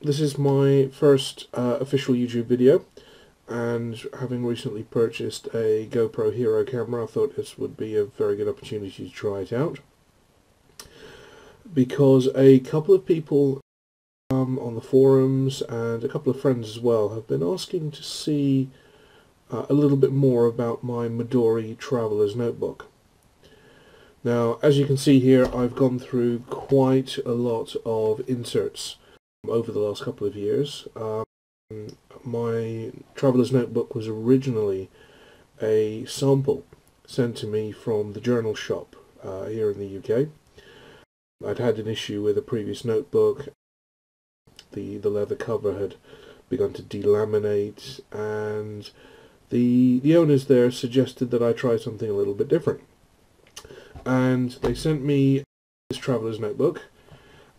this is my first official YouTube video, and having recently purchased a GoPro Hero camera, I thought this would be a very good opportunity to try it out, because a couple of people on the forums and a couple of friends as well have been asking to see a little bit more about my Midori Traveler's Notebook. Now, as you can see here, I've gone through quite a lot of inserts over the last couple of years. My Traveler's Notebook was originally a sample sent to me from the journal shop here in the UK. I'd had an issue with a previous notebook. The leather cover had begun to delaminate, and the owners there suggested that I try something a little bit different. And they sent me this Traveler's Notebook,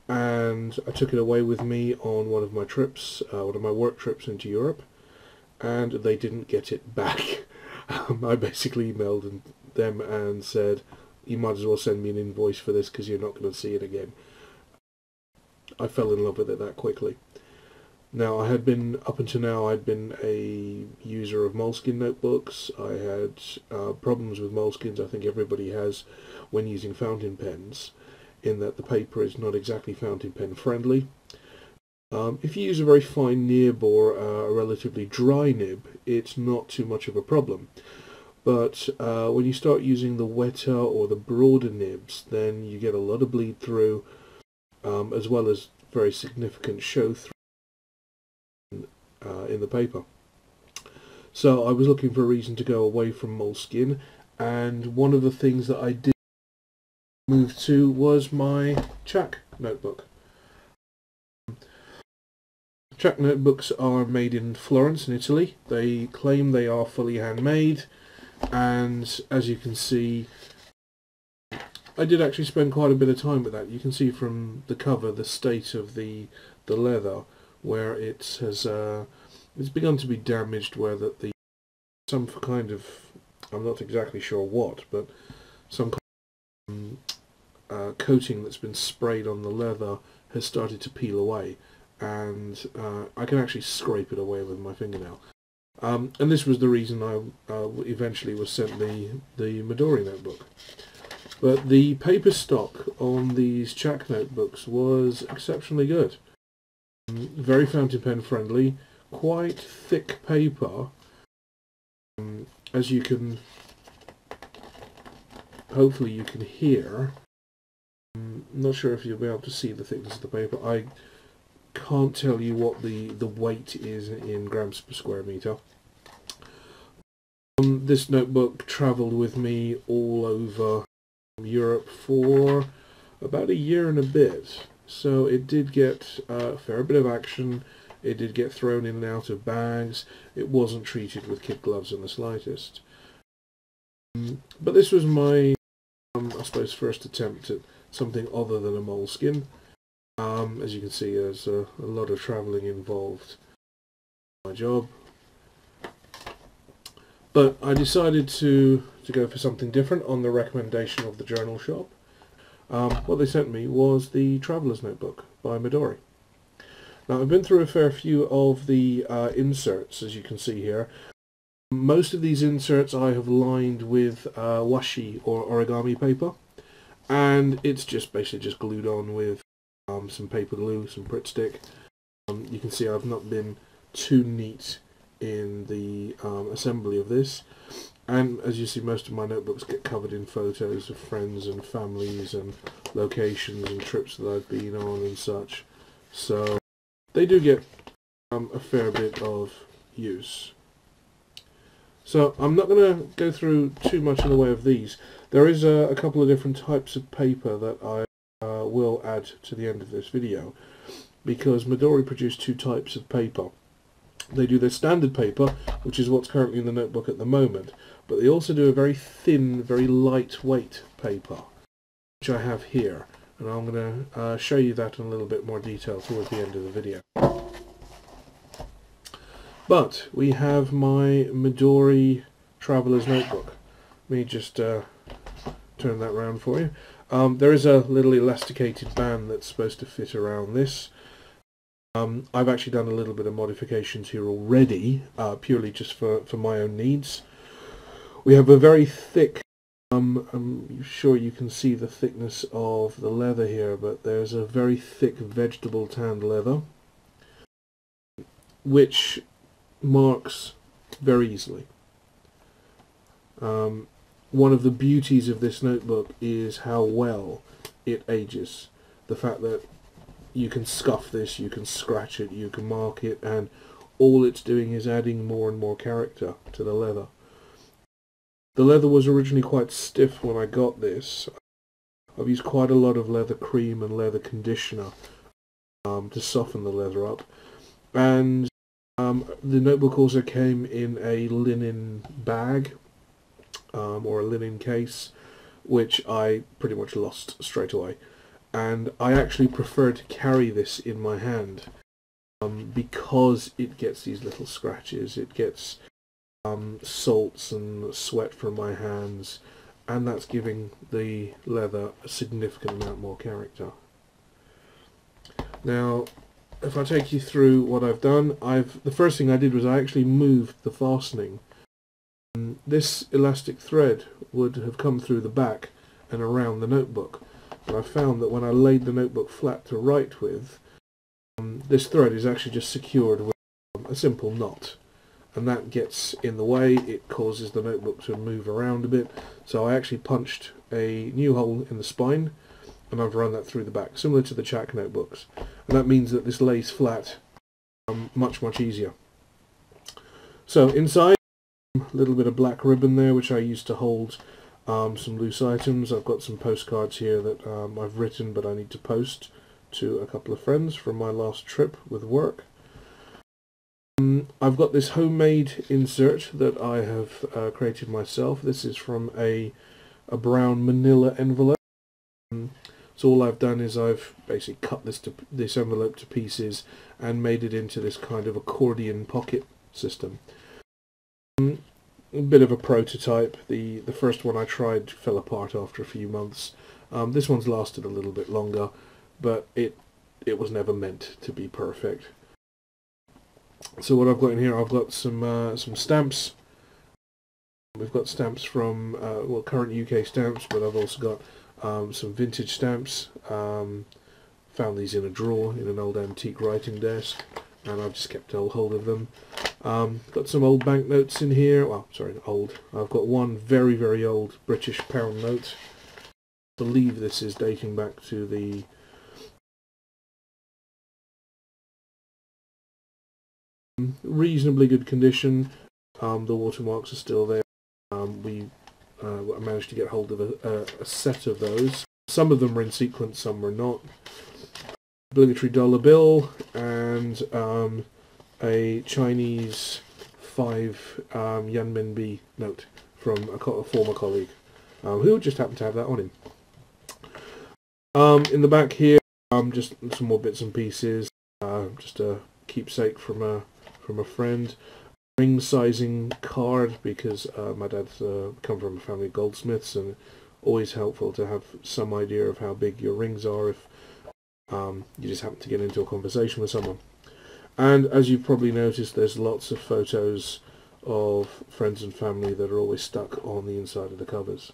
and I took it away with me on one of my trips, one of my work trips into Europe, and they didn't get it back. I basically emailed them and said, you might as well send me an invoice for this because you're not going to see it again. I fell in love with it that quickly. Now, up until now, I'd been a user of Moleskine notebooks. I had problems with Moleskines. I think everybody has when using fountain pens, in that the paper is not exactly fountain pen friendly. If you use a very fine nib or a relatively dry nib, it's not too much of a problem. But when you start using the wetter or the broader nibs, then you get a lot of bleed through, as well as very significant show through in the paper. So I was looking for a reason to go away from Moleskine, and one of the things that I did move to was my Czech notebook. Czech notebooks are made in Florence in Italy. They claim they are fully handmade, and as you can see, I did actually spend quite a bit of time with that. You can see from the cover the state of the leather, where it has it's begun to be damaged, where some kind of, I'm not exactly sure what, but some kind of coating that's been sprayed on the leather has started to peel away, and I can actually scrape it away with my fingernail. And this was the reason I eventually was sent the Midori notebook. But the paper stock on these Czech notebooks was exceptionally good. Very fountain pen friendly, quite thick paper, as you can, hopefully you can hear. I'm not sure if you'll be able to see the thickness of the paper. I can't tell you what the weight is in grams per square meter. This notebook travelled with me all over Europe for about a year and a bit. So it did get a fair bit of action. It did get thrown in and out of bags. It wasn't treated with kid gloves in the slightest. But this was my, I suppose, first attempt at something other than a Moleskine. As you can see, there's a lot of travelling involved in my job. But I decided to go for something different on the recommendation of the journal shop. What they sent me was the Traveler's Notebook by Midori. Now, I've been through a fair few of the inserts, as you can see here. Most of these inserts I have lined with washi or origami paper, and it's just basically just glued on with some paper glue, some Pritt stick. You can see I've not been too neat in the assembly of this. And as you see, most of my notebooks get covered in photos of friends and families and locations and trips that I've been on and such. So they do get a fair bit of use. So I'm not going to go through too much in the way of these. There is a couple of different types of paper that I will add to the end of this video, because Midori produced two types of paper. They do their standard paper, which is what's currently in the notebook at the moment, but they also do a very thin, very lightweight paper, which I have here, and I'm going to show you that in a little bit more detail towards the end of the video. But we have my Midori Traveler's Notebook. Let me just turn that around for you. There is a little elasticated band that's supposed to fit around this. I've actually done a little bit of modifications here already, purely just for my own needs. We have a very thick, I'm sure you can see the thickness of the leather here, but there's a very thick vegetable tanned leather, which marks very easily. One of the beauties of this notebook is how well it ages. The fact that you can scuff this, you can scratch it, you can mark it, and all it's doing is adding more and more character to the leather. The leather was originally quite stiff when I got this. I've used quite a lot of leather cream and leather conditioner to soften the leather up. And the notebook also came in a linen bag, or a linen case, which I pretty much lost straight away. And I actually prefer to carry this in my hand because it gets these little scratches, it gets salts and sweat from my hands, and that's giving the leather a significant amount more character. Now, if I take you through what I've done, the first thing I did was I actually moved the fastening. This elastic thread would have come through the back and around the notebook, but I found that when I laid the notebook flat to write with, this thread is actually just secured with a simple knot, and that gets in the way. It causes the notebook to move around a bit, so I actually punched a new hole in the spine and I've run that through the back, similar to the Chak notebooks, and that means that this lays flat much easier. So inside, a little bit of black ribbon there, which I used to hold some loose items. I've got some postcards here that I've written but I need to post to a couple of friends from my last trip with work. I've got this homemade insert that I have created myself. This is from a brown manila envelope. So all I've done is I've basically cut this envelope to pieces and made it into this kind of accordion pocket system. A bit of a prototype. The first one I tried fell apart after a few months. This one's lasted a little bit longer, but it was never meant to be perfect. So what I've got in here, I've got some stamps. We've got stamps from current UK stamps, but I've also got some vintage stamps. Found these in a drawer in an old antique writing desk, and I've just kept a hold of them. Got some old banknotes in here. Well, sorry, old. I've got one very old British pound note. I believe this is dating back to the reasonably good condition. The watermarks are still there. I managed to get hold of a set of those. Some of them were in sequence, some were not. Obligatory dollar bill and a Chinese 5 Yanmenbi note from a former colleague who just happened to have that on him. In the back here, just some more bits and pieces, just a keepsake from a friend. Ring sizing card, because my dad's come from a family of goldsmiths, and always helpful to have some idea of how big your rings are if you just happen to get into a conversation with someone. And as you've probably noticed, there's lots of photos of friends and family that are always stuck on the inside of the covers.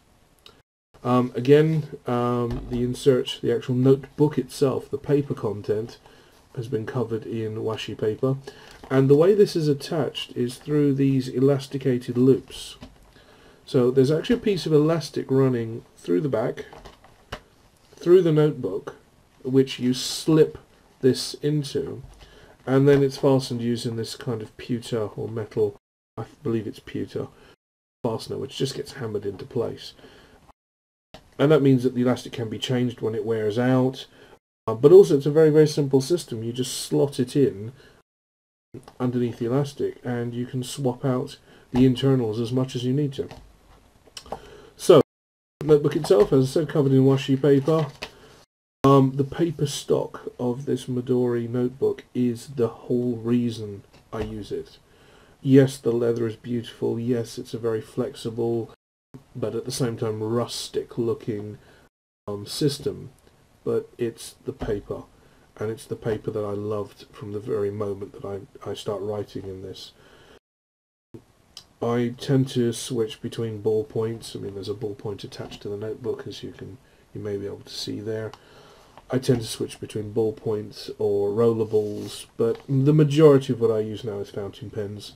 Again, the insert, the actual notebook itself, the paper content, has been covered in washi paper, and the way this is attached is through these elasticated loops. So there's actually a piece of elastic running through the back, through the notebook, which you slip this into, and then it's fastened using this kind of pewter or metal, I believe it's pewter, fastener, which just gets hammered into place. And that means that the elastic can be changed when it wears out, but also it's a very simple system. You just slot it in underneath the elastic and you can swap out the internals as much as you need to. So, the notebook itself, as I said, covered in washi paper. The paper stock of this Midori notebook is the whole reason I use it. Yes, the leather is beautiful, yes, it's a very flexible, but at the same time rustic looking system, but it's the paper. and it's the paper that I loved from the very moment that I start writing in this. I tend to switch between ballpoints. I mean, there's a ballpoint attached to the notebook, as you may be able to see there. I tend to switch between ballpoints or rollerballs, but the majority of what I use now is fountain pens,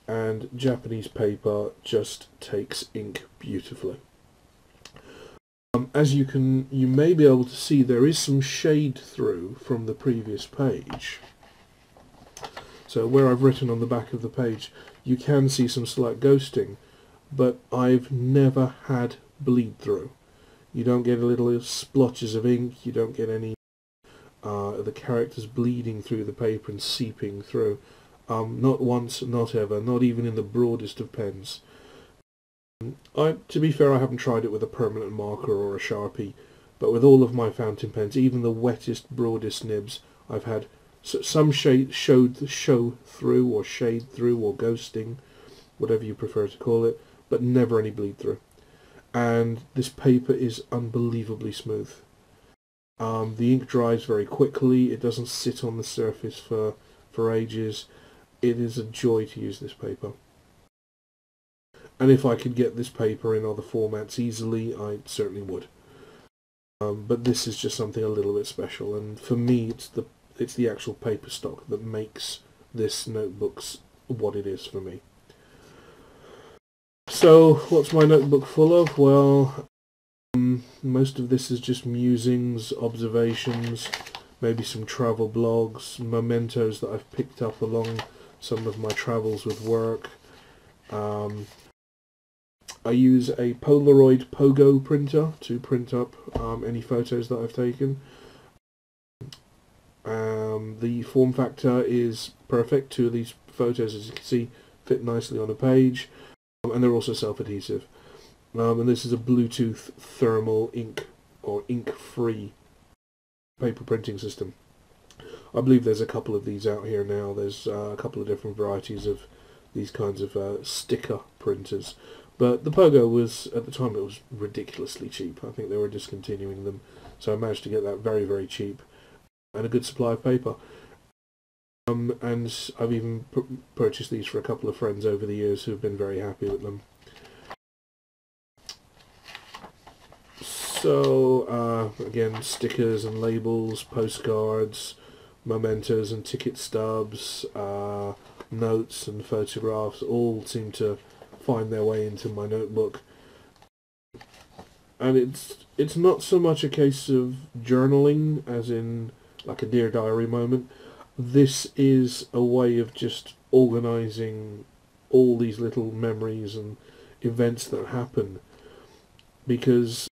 and Japanese paper just takes ink beautifully. As you may be able to see, there is some shade through from the previous page. So where I've written on the back of the page, you can see some slight ghosting, but I've never had bleed through. You don't get little splotches of ink, you don't get any the characters bleeding through the paper and seeping through. Not once, not ever, not even in the broadest of pens. To be fair, I haven't tried it with a permanent marker or a Sharpie, but with all of my fountain pens, even the wettest, broadest nibs, I've had some show through, or shade through, or ghosting, whatever you prefer to call it, but never any bleed through. And this paper is unbelievably smooth. The ink dries very quickly, it doesn't sit on the surface for ages. It is a joy to use this paper. And if I could get this paper in other formats easily, I certainly would. But this is just something a little bit special, and for me it's the actual paper stock that makes this notebook's what it is for me. So what's my notebook full of? Well, most of this is just musings, observations, maybe some travel blogs, mementos that I've picked up along some of my travels with work. I use a Polaroid Pogo printer to print up any photos that I've taken. The form factor is perfect. Two of these photos, as you can see, fit nicely on a page, and they're also self-adhesive. And this is a Bluetooth thermal ink, or ink-free paper printing system. I believe there's a couple of these out here now. There's a couple of different varieties of these kinds of sticker printers. But the Pogo was, at the time, it was ridiculously cheap. I think they were discontinuing them, so I managed to get that very, very cheap, and a good supply of paper. And I've even purchased these for a couple of friends over the years who've been very happy with them. So, again, stickers and labels, postcards, mementos and ticket stubs, notes and photographs, all seem to find their way into my notebook. And it's not so much a case of journaling, as in like a Dear Diary moment. This is a way of just organising all these little memories and events that happen, because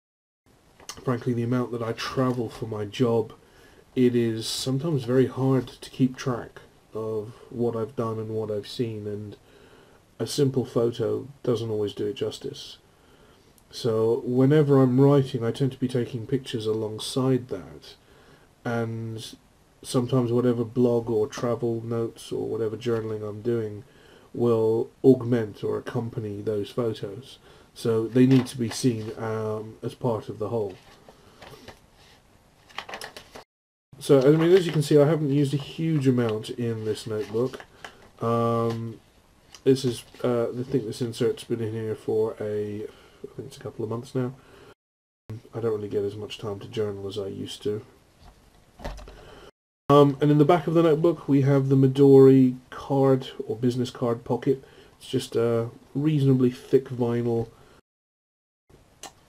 frankly the amount that I travel for my job, it is sometimes very hard to keep track of what I've done and what I've seen, and a simple photo doesn't always do it justice. So whenever I'm writing, I tend to be taking pictures alongside that, and sometimes whatever blog or travel notes or whatever journaling I'm doing will augment or accompany those photos. So they need to be seen as part of the whole. So, I mean, as you can see, I haven't used a huge amount in this notebook. This is, I think this insert's been in here for I think it's a couple of months now. I don't really get as much time to journal as I used to. And in the back of the notebook we have the Midori card or business card pocket. It's just a reasonably thick vinyl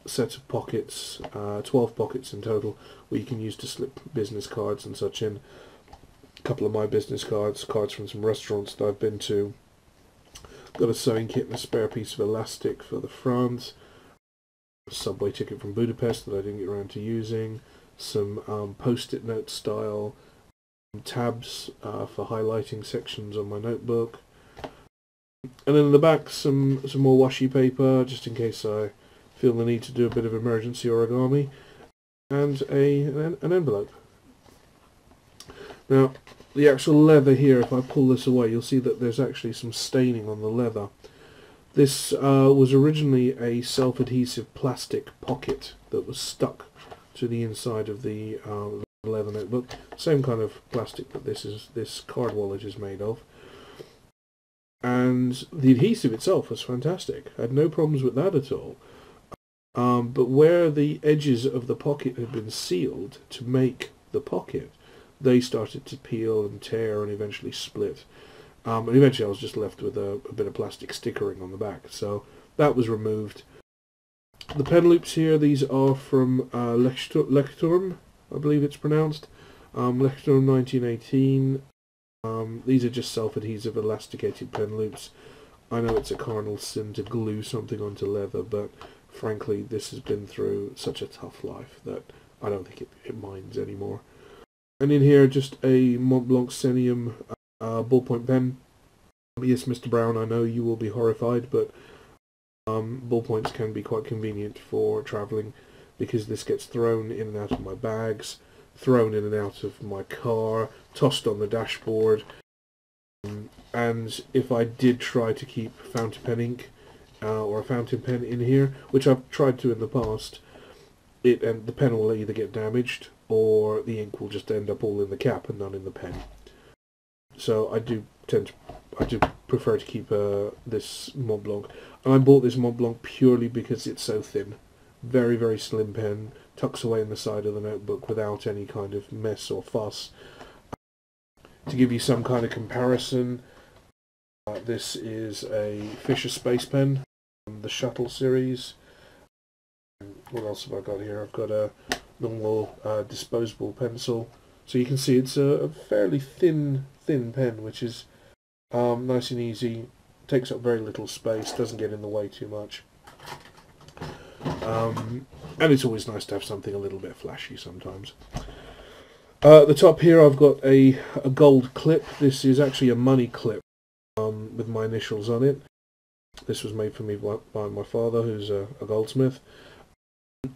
set of pockets, 12 pockets in total, where you can use to slip business cards and such in. A couple of my business cards, cards from some restaurants that I've been to. Got a sewing kit and a spare piece of elastic for the front. A subway ticket from Budapest that I didn't get around to using. Some post-it note style tabs for highlighting sections on my notebook. And then in the back some more washi paper, just in case I feel the need to do a bit of emergency origami. And an envelope. Now, the actual leather here, if I pull this away, you'll see that there's actually some staining on the leather. This was originally a self-adhesive plastic pocket that was stuck to the inside of the leather notebook. Same kind of plastic that this card wallet is made of. And the adhesive itself was fantastic. I had no problems with that at all. But where the edges of the pocket had been sealed to make the pocket, they started to peel and tear and eventually split. And eventually I was just left with a bit of plastic stickering on the back. So that was removed. The pen loops here, these are from Lecturm, I believe it's pronounced. Lecturm 1918. These are just self-adhesive elasticated pen loops. I know it's a carnal sin to glue something onto leather, but frankly this has been through such a tough life that I don't think it minds anymore. And in here just a Montblanc Senium ballpoint pen. Yes, Mr. Brown, I know you will be horrified, but ballpoints can be quite convenient for travelling, because this gets thrown in and out of my bags, thrown in and out of my car, tossed on the dashboard. And if I did try to keep fountain pen ink or a fountain pen in here, which I've tried to in the past, the pen will either get damaged or the ink will just end up all in the cap and none in the pen. So I do prefer to keep this Montblanc. And I bought this Montblanc purely because it's so thin. Very, very slim pen, tucks away in the side of the notebook without any kind of mess or fuss. To give you some kind of comparison, this is a Fisher Space Pen, the Shuttle series. What else have I got here? I've got a normal disposable pencil. So you can see it's a fairly thin pen, which is nice and easy, takes up very little space, doesn't get in the way too much. And it's always nice to have something a little bit flashy sometimes. At the top here I've got a gold clip. This is actually a money clip with my initials on it. This was made for me by my father, who's a goldsmith.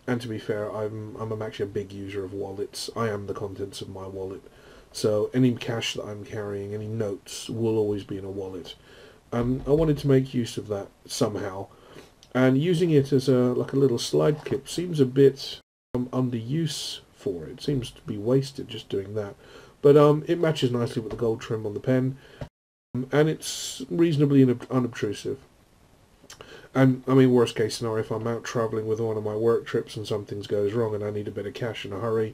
And to be fair, I'm actually a big user of wallets. I am the contents of my wallet. So any cash that I'm carrying, any notes, will always be in a wallet. I wanted to make use of that somehow. And using it as like a little slide clip seems a bit underuse for it. It seems to be wasted just doing that. But it matches nicely with the gold trim on the pen. And it's reasonably unobtrusive. And, I mean, worst case scenario, if I'm out travelling with one of my work trips and something goes wrong and I need a bit of cash in a hurry,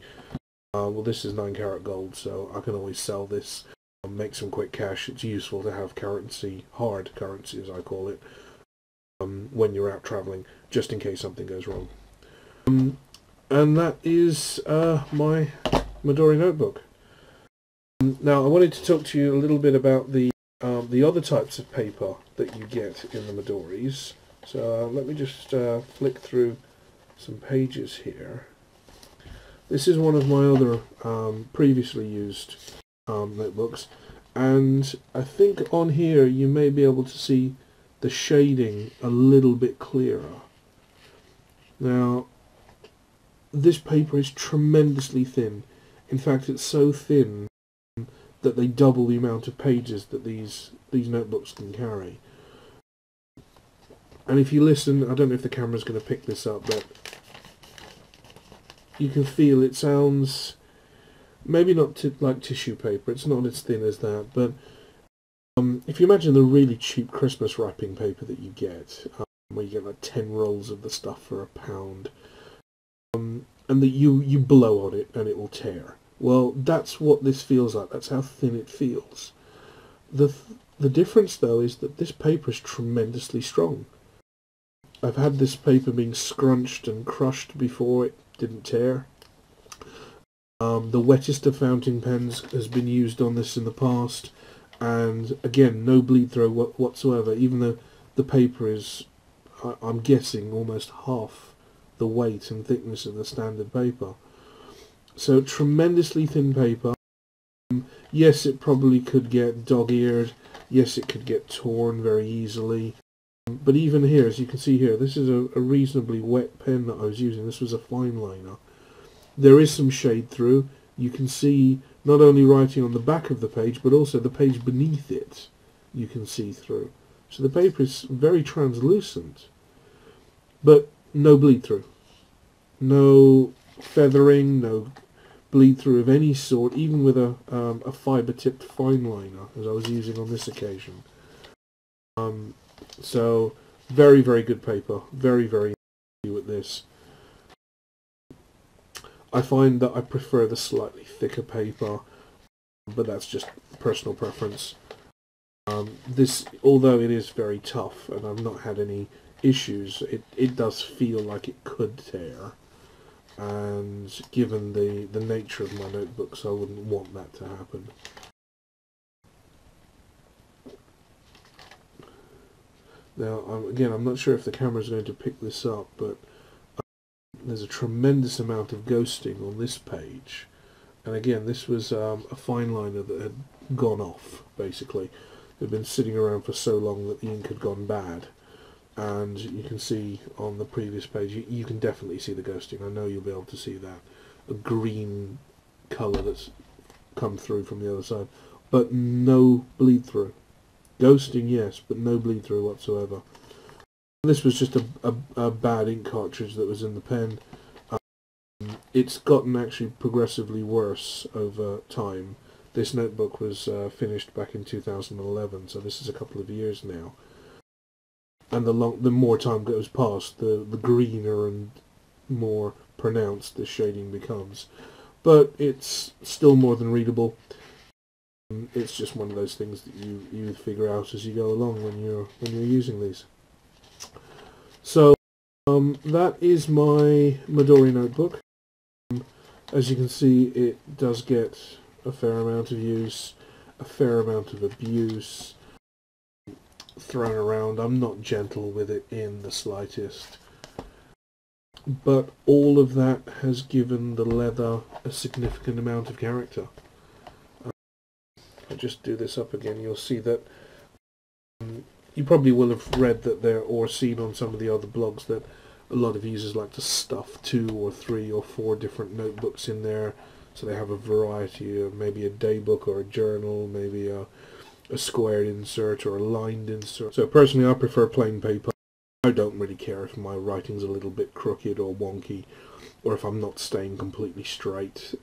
well, this is 9-carat gold, so I can always sell this and make some quick cash. It's useful to have currency, hard currency as I call it, when you're out travelling, just in case something goes wrong. And that is my Midori notebook. Now, I wanted to talk to you a little bit about the other types of paper that you get in the Midoris. So let me just flick through some pages here. This is one of my other previously used notebooks, and I think on here you may be able to see the shading a little bit clearer. Now, this paper is tremendously thin. In fact, it's so thin that they double the amount of pages that these notebooks can carry. And if you listen, I don't know if the camera's going to pick this up, but you can feel it sounds maybe not like tissue paper. It's not as thin as that, but if you imagine the really cheap Christmas wrapping paper that you get, where you get like 10 rolls of the stuff for £1, and that you blow on it and it will tear. Well, that's what this feels like. That's how thin it feels. The difference, though, is that this paper is tremendously strong. I've had this paper being scrunched and crushed before. It didn't tear. The wettest of fountain pens has been used on this in the past, and again, no bleed through whatsoever, even though the paper is, I'm guessing, almost half the weight and thickness of the standard paper. So tremendously thin paper. Yes, it probably could get dog-eared. Yes, it could get torn very easily. But even here, as you can see here, this is a reasonably wet pen that I was using. This was a fine liner. There is some shade through. You can see not only writing on the back of the page, but also the page beneath it you can see through. So the paper is very translucent, but no bleed through. No feathering, no bleed through of any sort, even with a fibre-tipped fine liner, as I was using on this occasion. So very, very good paper. Very, very happy with this. I find that I prefer the slightly thicker paper, but that's just personal preference. This, although it is very tough, and I've not had any issues, it does feel like it could tear. And given the nature of my notebooks, I wouldn't want that to happen. Now, again, I'm not sure if the camera is going to pick this up, but there's a tremendous amount of ghosting on this page. And again, this was a fine liner that had gone off, basically. It had been sitting around for so long that the ink had gone bad. And you can see on the previous page, you can definitely see the ghosting. I know you'll be able to see that. A green colour that's come through from the other side. But no bleed through. Ghosting, yes, but no bleed through whatsoever. This was just a bad ink cartridge that was in the pen. It's gotten actually progressively worse over time. This notebook was finished back in 2011, so this is a couple of years now. And the more time goes past, the greener and more pronounced the shading becomes. But it's still more than readable. It's just one of those things that you figure out as you go along when you're using these. So that is my Midori notebook. As you can see, it does get a fair amount of use, a fair amount of abuse thrown around. I'm not gentle with it in the slightest. But all of that has given the leather a significant amount of character. I'll just do this up again. You'll see that you probably will have read that there, or seen on some of the other blogs, that a lot of users like to stuff 2 or 3 or 4 different notebooks in there, so they have a variety of maybe a daybook or a journal, maybe a squared insert or a lined insert. So personally, I prefer plain paper. I don't really care if my writing's a little bit crooked or wonky, or if I'm not staying completely straight.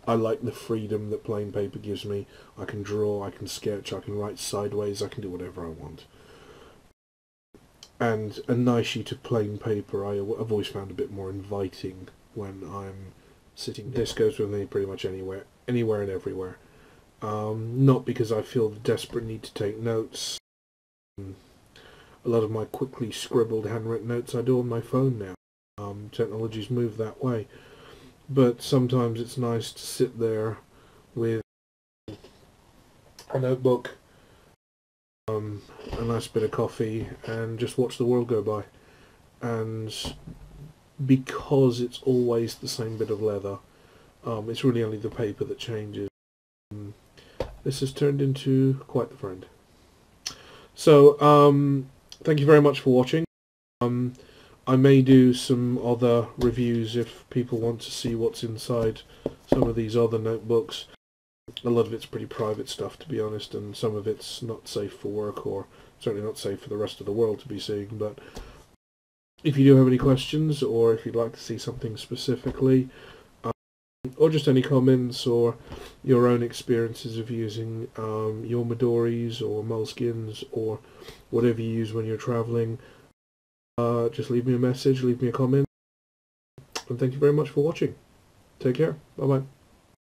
I like the freedom that plain paper gives me. I can draw, I can sketch, I can write sideways, I can do whatever I want. And a nice sheet of plain paper I've always found a bit more inviting when I'm sitting down. This goes with me pretty much anywhere and everywhere. Not because I feel the desperate need to take notes. A lot of my quickly scribbled handwritten notes I do on my phone now. Technology's moved that way. But sometimes it's nice to sit there with a notebook, a nice bit of coffee, and just watch the world go by. And because it's always the same bit of leather, it's really only the paper that changes. This has turned into quite the friend. So, thank you very much for watching. I may do some other reviews if people want to see what's inside some of these other notebooks. A lot of it's pretty private stuff, to be honest, and some of it's not safe for work, or certainly not safe for the rest of the world to be seeing. But if you do have any questions, or if you'd like to see something specifically, or just any comments or your own experiences of using your Midoris or Moleskines or whatever you use when you're traveling, just leave me a message, leave me a comment, and thank you very much for watching. Take care. Bye bye.